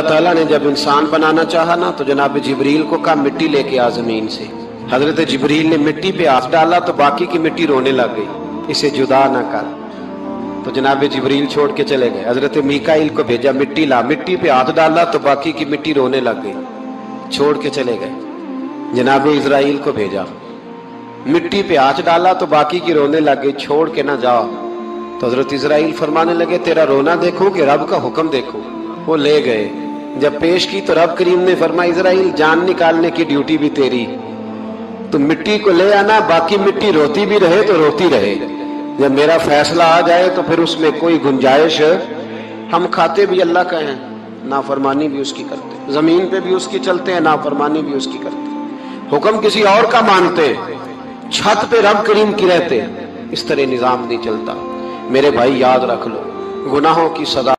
ताला ने जब इंसान बनाना चाहा ना तो जनाब जिब्रील को कहा मिट्टी लेके आ जमीन से। हजरत जिब्रील ने मिट्टी पे हाथ डाला तो बाकी की मिट्टी रोने लग गई, इसे जुदा ना कर। तो जनाब जिब्रील छोड़ के चले गए। हजरत मीकाइल को भेजा, मिट्टी ला। मिट्टी पे हाथ डाला तो बाकी की मिट्टी रोने लग गई, छोड़ के चले गए। जनाब इजराइल को भेजा, मिट्टी पे हाथ डाला तो बाकी की रोने लग गई, छोड़ के ना जाओ। तो हजरत इजराइल फरमाने लगे तेरा रोना देखूं कि रब का हुक्म देखूं। वो ले गए, जब पेश की तो रब करीम ने फरमाया इजराइल जान निकालने की ड्यूटी भी तेरी, तो मिट्टी को ले आना, बाकी मिट्टी रोती भी रहे तो रोती रहे। जब मेरा फैसला आ जाए तो फिर उसमें कोई गुंजाइश, हम खाते भी अल्लाह का हैं, नाफरमानी भी उसकी करते, जमीन पे भी उसकी चलते हैं, नाफरमानी भी उसकी करते, हुक्म किसी और का मानते, छत पे रब करीम की रहते। इस तरह निजाम नहीं चलता। मेरे भाई याद रख लो, गुनाहों की सजा